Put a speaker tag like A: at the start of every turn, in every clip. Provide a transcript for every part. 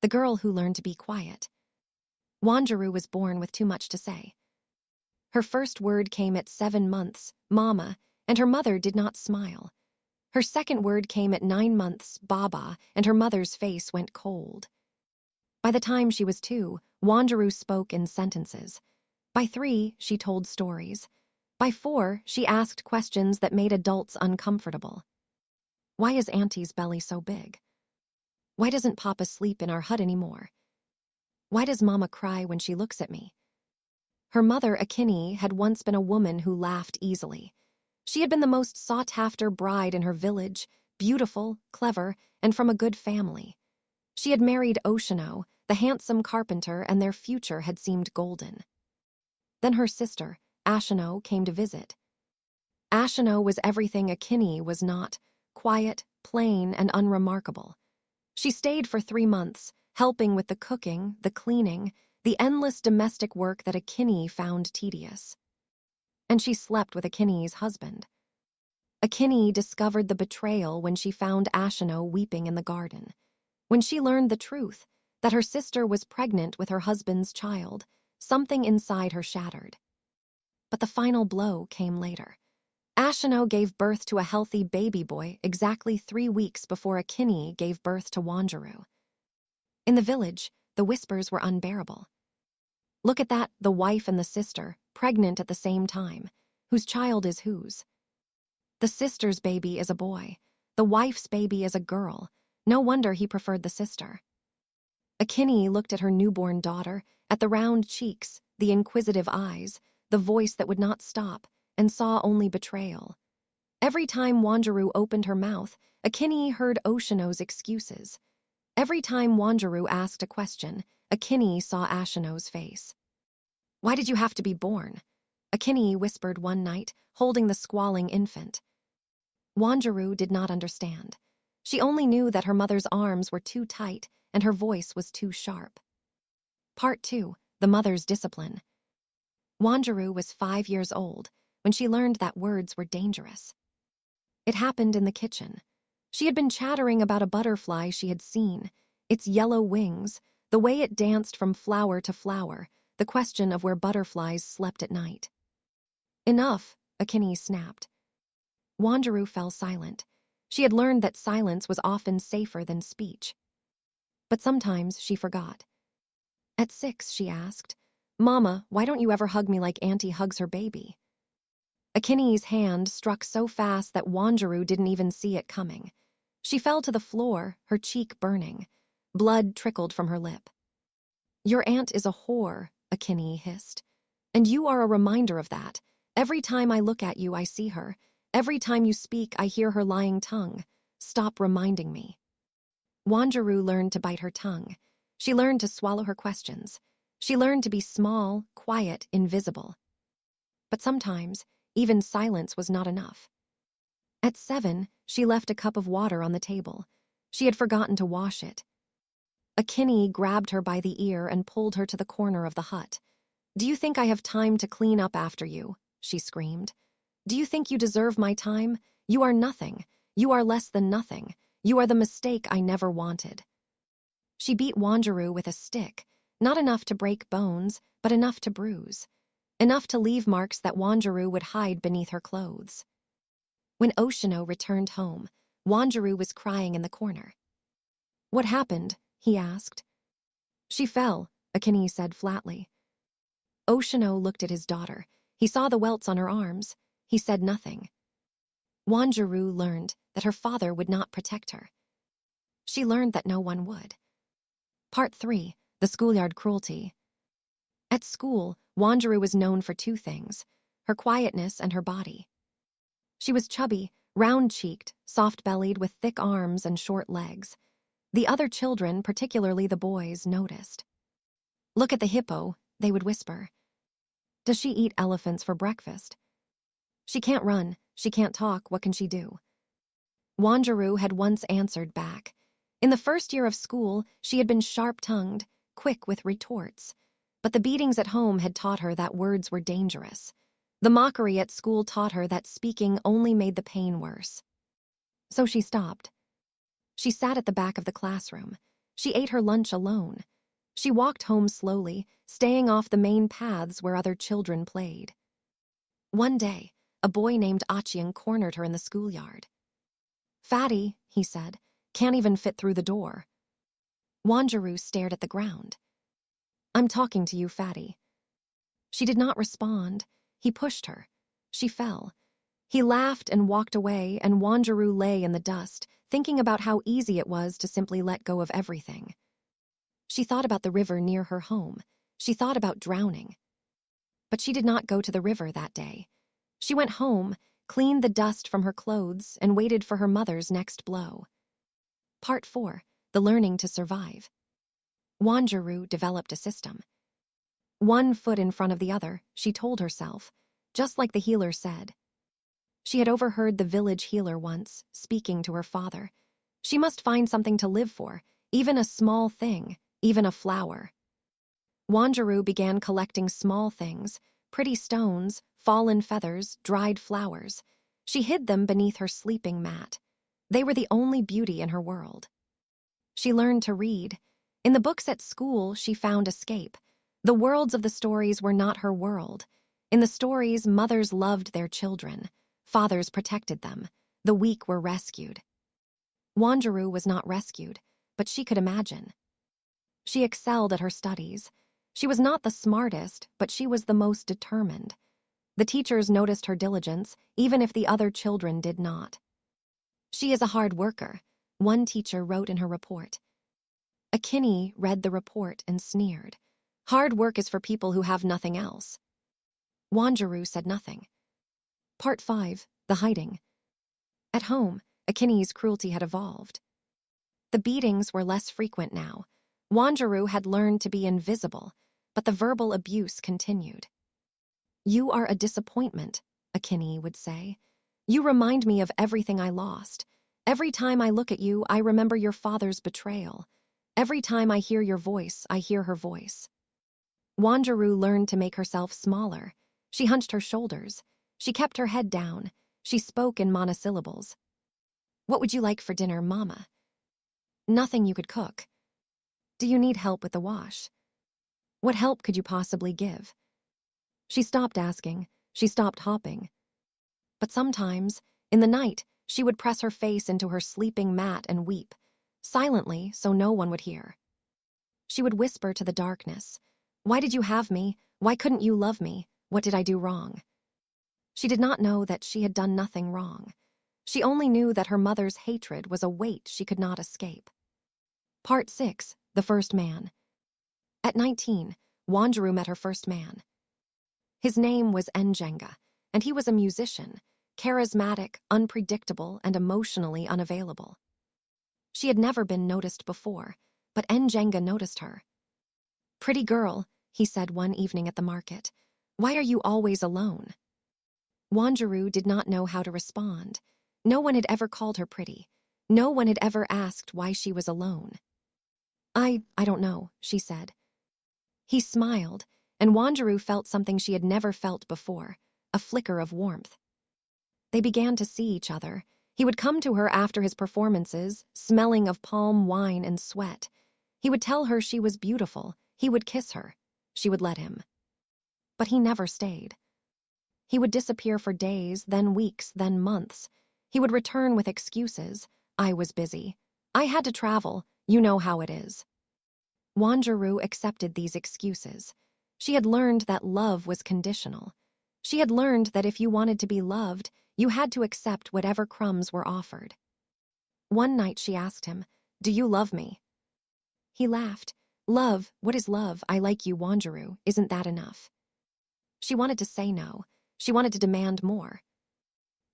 A: the girl who learned to be quiet. Wanjiru was born with too much to say. Her first word came at 7 months, Mama, and her mother did not smile. Her second word came at 9 months, Baba, and her mother's face went cold. By the time she was 2, Wanjiru spoke in sentences. By 3, she told stories. By 4, she asked questions that made adults uncomfortable. Why is Auntie's belly so big? Why doesn't Papa sleep in our hut anymore? Why does Mama cry when she looks at me? Her mother, Akini, had once been a woman who laughed easily. She had been the most sought-after bride in her village, beautiful, clever, and from a good family. She had married Oshino, the handsome carpenter, and their future had seemed golden. Then her sister, Ashino, came to visit. Ashino was everything Akini was not, quiet, plain, and unremarkable. She stayed for 3 months, helping with the cooking, the cleaning, the endless domestic work that Akini found tedious. And she slept with Akini's husband. Akini discovered the betrayal when she found Ashino weeping in the garden. When she learned the truth, that her sister was pregnant with her husband's child, something inside her shattered. But the final blow came later. Ashino gave birth to a healthy baby boy exactly 3 weeks before Akini gave birth to Wanjiru. In the village, the whispers were unbearable. Look at that, the wife and the sister, pregnant at the same time. Whose child is whose? The sister's baby is a boy. The wife's baby is a girl. No wonder he preferred the sister. Akini looked at her newborn daughter, at the round cheeks, the inquisitive eyes, the voice that would not stop, and saw only betrayal. Every time Wanjiru opened her mouth, Akini heard Oshino's excuses. Every time Wanjiru asked a question, Akini saw Ashino's face. Why did you have to be born? Akini whispered one night, holding the squalling infant. Wanjiru did not understand. She only knew that her mother's arms were too tight and her voice was too sharp. Part 2. The Mother's Discipline. Wanjiru was 5 years old when she learned that words were dangerous. It happened in the kitchen. She had been chattering about a butterfly she had seen, its yellow wings, the way it danced from flower to flower, the question of where butterflies slept at night. Enough, Akini snapped. Wanjiru fell silent. She had learned that silence was often safer than speech. But sometimes she forgot. At 6, she asked, Mama, why don't you ever hug me like Auntie hugs her baby? Akini's hand struck so fast that Wanjiru didn't even see it coming. She fell to the floor, her cheek burning. Blood trickled from her lip. Your aunt is a whore, Akini hissed. And you are a reminder of that. Every time I look at you, I see her. Every time you speak, I hear her lying tongue. Stop reminding me. Wanjiru learned to bite her tongue. She learned to swallow her questions. She learned to be small, quiet, invisible. But sometimes, even silence was not enough. At 7, she left a cup of water on the table. She had forgotten to wash it. Akini grabbed her by the ear and pulled her to the corner of the hut. Do you think I have time to clean up after you? She screamed. Do you think you deserve my time? You are nothing. You are less than nothing. You are the mistake I never wanted. She beat Wanjiru with a stick, not enough to break bones, but enough to bruise. Enough to leave marks that Wanjiru would hide beneath her clothes. When Oshino returned home, Wanjiru was crying in the corner. What happened? He asked. She fell, Akini said flatly. Oshino looked at his daughter. He saw the welts on her arms. He said nothing. Wanjiru learned that her father would not protect her. She learned that no one would. Part 3. The Schoolyard Cruelty. At school, Wanjiru was known for 2 things, her quietness and her body. She was chubby, round-cheeked, soft-bellied with thick arms and short legs. The other children, particularly the boys, noticed. Look at the hippo, they would whisper. Does she eat elephants for breakfast? She can't run, she can't talk, what can she do? Wanjiru had once answered back. In the first year of school, she had been sharp-tongued, quick with retorts. But the beatings at home had taught her that words were dangerous. The mockery at school taught her that speaking only made the pain worse. So she stopped. She sat at the back of the classroom. She ate her lunch alone. She walked home slowly, staying off the main paths where other children played. One day, a boy named Achiang cornered her in the schoolyard. "Fatty," he said, "can't even fit through the door." Wanjiru stared at the ground. "I'm talking to you, Fatty." She did not respond. He pushed her. She fell. He laughed and walked away, and Wanjiru lay in the dust, thinking about how easy it was to simply let go of everything. She thought about the river near her home. She thought about drowning. But she did not go to the river that day. She went home, cleaned the dust from her clothes, and waited for her mother's next blow. Part 4. The Learning to Survive. Wanjiru developed a system. One foot in front of the other, she told herself, just like the healer said. She had overheard the village healer once, speaking to her father. She must find something to live for, even a small thing, even a flower. Wanjiru began collecting small things, pretty stones, fallen feathers, dried flowers. She hid them beneath her sleeping mat. They were the only beauty in her world. She learned to read. In the books at school, she found escape. The worlds of the stories were not her world. In the stories, mothers loved their children. Fathers protected them. The weak were rescued. Wanjiru was not rescued, but she could imagine. She excelled at her studies. She was not the smartest, but she was the most determined. The teachers noticed her diligence, even if the other children did not. "She is a hard worker," one teacher wrote in her report. Akini read the report and sneered. "Hard work is for people who have nothing else." Wanjiru said nothing. Part 5. The Hiding. At home, Akini's cruelty had evolved. The beatings were less frequent now. Wanjiru had learned to be invisible, but the verbal abuse continued. "You are a disappointment," Akini would say. "You remind me of everything I lost. Every time I look at you, I remember your father's betrayal. Every time I hear your voice, I hear her voice." Wanjiru learned to make herself smaller. She hunched her shoulders. She kept her head down. She spoke in monosyllables. "What would you like for dinner, Mama?" "Nothing you could cook." "Do you need help with the wash?" "What help could you possibly give?" She stopped asking. She stopped hopping. But sometimes, in the night, she would press her face into her sleeping mat and weep, silently so no one would hear. She would whisper to the darkness, "Why did you have me? Why couldn't you love me? What did I do wrong?" She did not know that she had done nothing wrong. She only knew that her mother's hatred was a weight she could not escape. Part 6. The First Man. At 19, Wanjiru met her first man. His name was Njenga, and he was a musician, charismatic, unpredictable, and emotionally unavailable. She had never been noticed before, but Njenga noticed her. "Pretty girl," he said one evening at the market. "Why are you always alone?" Wanjiru did not know how to respond. No one had ever called her pretty. No one had ever asked why she was alone. I don't know," she said. He smiled, and Wanjiru felt something she had never felt before, a flicker of warmth. They began to see each other. He would come to her after his performances, smelling of palm wine and sweat. He would tell her she was beautiful. He would kiss her. She would let him. But he never stayed. He would disappear for days, then weeks, then months. He would return with excuses. "I was busy. I had to travel. You know how it is." Wanjiru accepted these excuses. She had learned that love was conditional. She had learned that if you wanted to be loved, you had to accept whatever crumbs were offered. One night she asked him, "Do you love me?" He laughed. "Love? What is love? I like you, Wanjiru. Isn't that enough?" She wanted to say no. She wanted to demand more.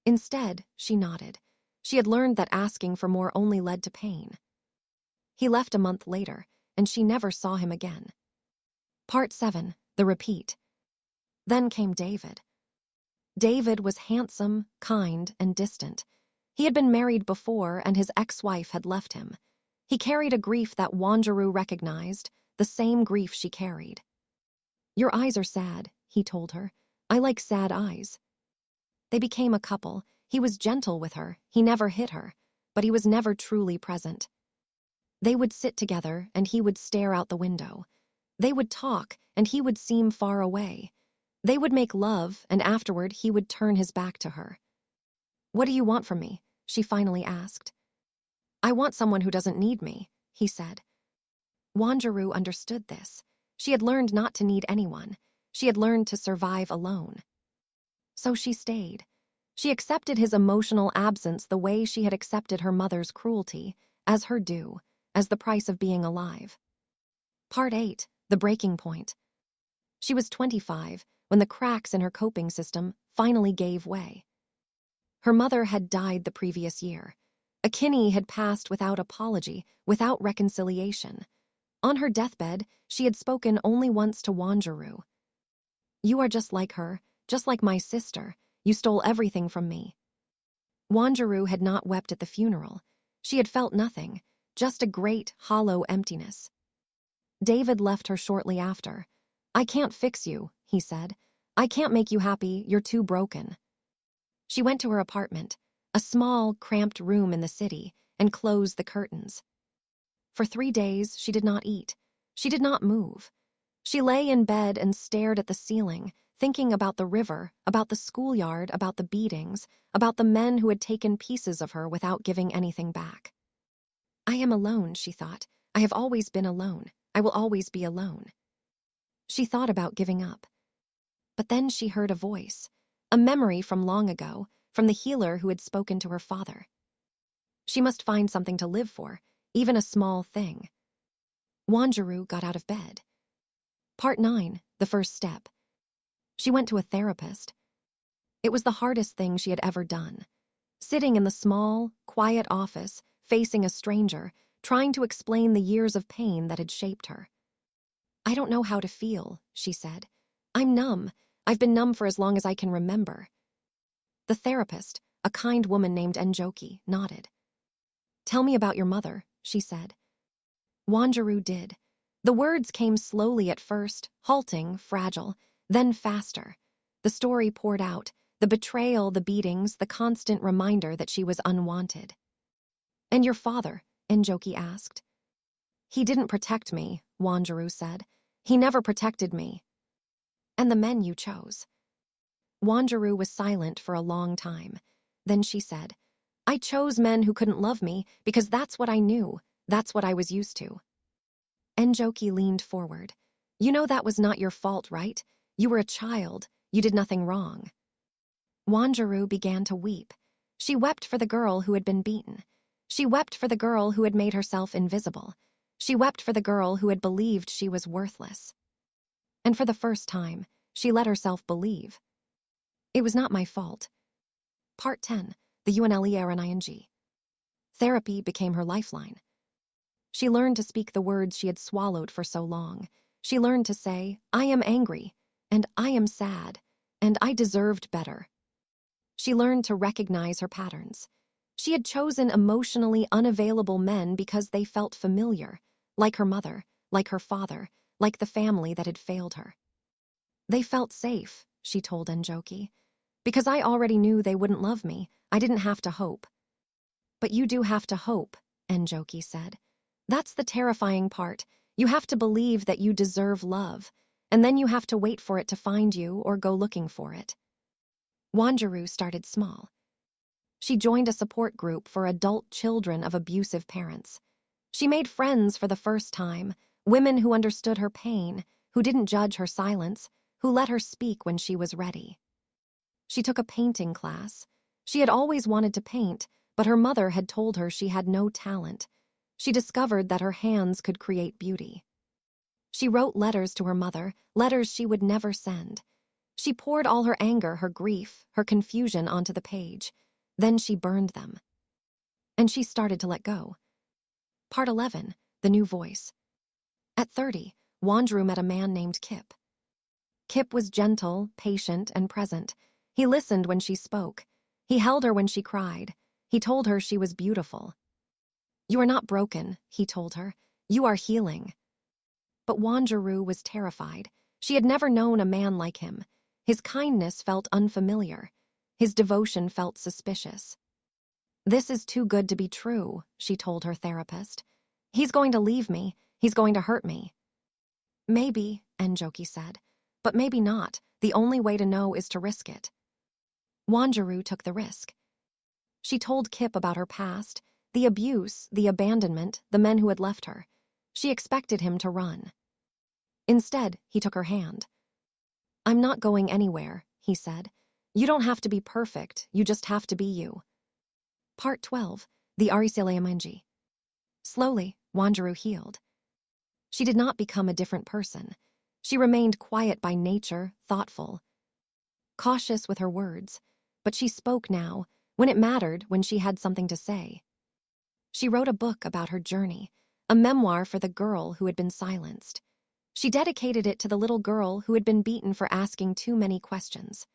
A: Instead, she nodded. She had learned that asking for more only led to pain. He left a month later, and she never saw him again. Part 7. The Repeat. Then came David. David was handsome, kind, and distant. He had been married before, and his ex-wife had left him. He carried a grief that Wanjiru recognized, the same grief she carried. "Your eyes are sad," he told her. "I like sad eyes." They became a couple. He was gentle with her. He never hit her, but he was never truly present. They would sit together and he would stare out the window. They would talk and he would seem far away. They would make love and afterward he would turn his back to her. "What do you want from me?" she finally asked. "I want someone who doesn't need me," he said. Wanjiru understood this. She had learned not to need anyone. She had learned to survive alone. So she stayed. She accepted his emotional absence the way she had accepted her mother's cruelty, as her due, as the price of being alive. Part 8, the breaking point. She was 25 when the cracks in her coping system finally gave way. Her mother had died the previous year. Akini had passed without apology, without reconciliation. On her deathbed, she had spoken only once to Wanjiru. "You are just like her, just like my sister. You stole everything from me." Wanjiru had not wept at the funeral. She had felt nothing, just a great, hollow emptiness. David left her shortly after. "I can't fix you," he said. "I can't make you happy, you're too broken." She went to her apartment, a small, cramped room in the city, and closed the curtains. For 3 days, she did not eat. She did not move. She lay in bed and stared at the ceiling, thinking about the river, about the schoolyard, about the beatings, about the men who had taken pieces of her without giving anything back. "I am alone," she thought. "I have always been alone. I will always be alone." She thought about giving up. But then she heard a voice, a memory from long ago, from the healer who had spoken to her father. She must find something to live for, even a small thing. Wanjiru got out of bed. Part 9, the first step. She went to a therapist. It was the hardest thing she had ever done. Sitting in the small, quiet office, facing a stranger, trying to explain the years of pain that had shaped her. "I don't know how to feel," she said. "I'm numb. I've been numb for as long as I can remember." The therapist, a kind woman named Enjoki, nodded. "Tell me about your mother," she said. Wanjiru did. The words came slowly at first, halting, fragile, then faster. The story poured out, the betrayal, the beatings, the constant reminder that she was unwanted. "And your father?" Enjoki asked. "He didn't protect me," Wanjiru said. "He never protected me." "And the men you chose?" Wanjiru was silent for a long time. Then she said, "I chose men who couldn't love me because that's what I knew, that's what I was used to." Enjoki leaned forward. "You know that was not your fault, right? You were a child. You did nothing wrong." Wanjiru began to weep. She wept for the girl who had been beaten. She wept for the girl who had made herself invisible. She wept for the girl who had believed she was worthless. And for the first time, she let herself believe. "It was not my fault." Part 10, the UNLERNING. Therapy became her lifeline. She learned to speak the words she had swallowed for so long. She learned to say, "I am angry," and "I am sad," and "I deserved better." She learned to recognize her patterns. She had chosen emotionally unavailable men because they felt familiar, like her mother, like her father, like the family that had failed her. "They felt safe," she told Enjoki. "Because I already knew they wouldn't love me. I didn't have to hope." "But you do have to hope," Enjoki said. "That's the terrifying part. You have to believe that you deserve love, and then you have to wait for it to find you or go looking for it." Wanjiru started small. She joined a support group for adult children of abusive parents. She made friends for the first time, women who understood her pain, who didn't judge her silence, who let her speak when she was ready. She took a painting class. She had always wanted to paint, but her mother had told her she had no talent. She discovered that her hands could create beauty. She wrote letters to her mother, letters she would never send. She poured all her anger, her grief, her confusion onto the page. Then she burned them. And she started to let go. Part 11, the new voice. At 30, Wanjiru met a man named Kip. Kip was gentle, patient, and present. He listened when she spoke. He held her when she cried. He told her she was beautiful. "You are not broken," he told her. "You are healing." But Wanjiru was terrified. She had never known a man like him. His kindness felt unfamiliar. His devotion felt suspicious. "This is too good to be true," she told her therapist. He's going to leave me. He's going to hurt me. Maybe, Enjoki said. But maybe not. The only way to know is to risk it. Wanjiru took the risk. She told Kip about her past, the abuse, the abandonment, the men who had left her. She expected him to run. Instead, he took her hand. I'm not going anywhere, he said. You don't have to be perfect, you just have to be you. Part 12. The Ariseleamenji. Slowly, Wanjiru healed. She did not become a different person. She remained quiet by nature, thoughtful, cautious with her words, but she spoke now, when it mattered, when she had something to say. She wrote a book about her journey, a memoir for the girl who had been silenced. She dedicated it to the little girl who had been beaten for asking too many questions.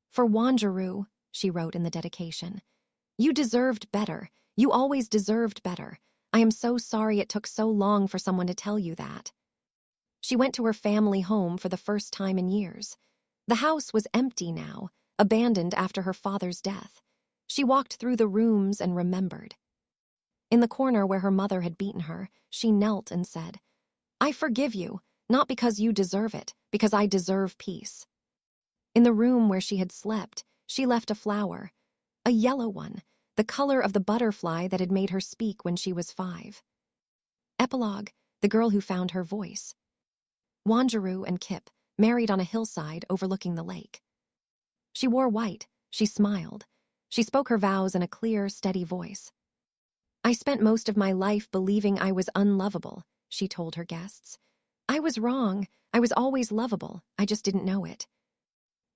A: For Wanjiru, she wrote in the dedication, you deserved better. You always deserved better. I am so sorry it took so long for someone to tell you that. She went to her family home for the first time in years. The house was empty now, abandoned after her father's death. She walked through the rooms and remembered. In the corner where her mother had beaten her, she knelt and said, I forgive you, not because you deserve it, because I deserve peace. In the room where she had slept, she left a flower, a yellow one, the color of the butterfly that had made her speak when she was 5. Epilogue, the girl who found her voice. Wanjiru and Kip married on a hillside overlooking the lake. She wore white, she smiled. She spoke her vows in a clear, steady voice. I spent most of my life believing I was unlovable, she told her guests. I was wrong. I was always lovable. I just didn't know it.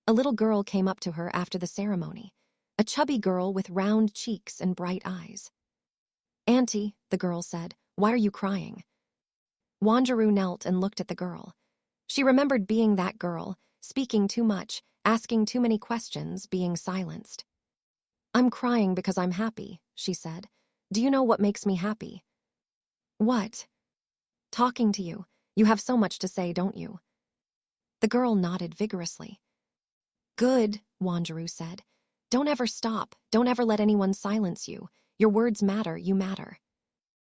A: A little girl came up to her after the ceremony, a chubby girl with round cheeks and bright eyes. Auntie, the girl said, why are you crying? Wanjiru knelt and looked at the girl. She remembered being that girl, speaking too much, asking too many questions, being silenced. I'm crying because I'm happy, she said. Do you know what makes me happy? What? Talking to you. You have so much to say, don't you? The girl nodded vigorously. Good, Wanjiru said. Don't ever stop. Don't ever let anyone silence you. Your words matter, you matter.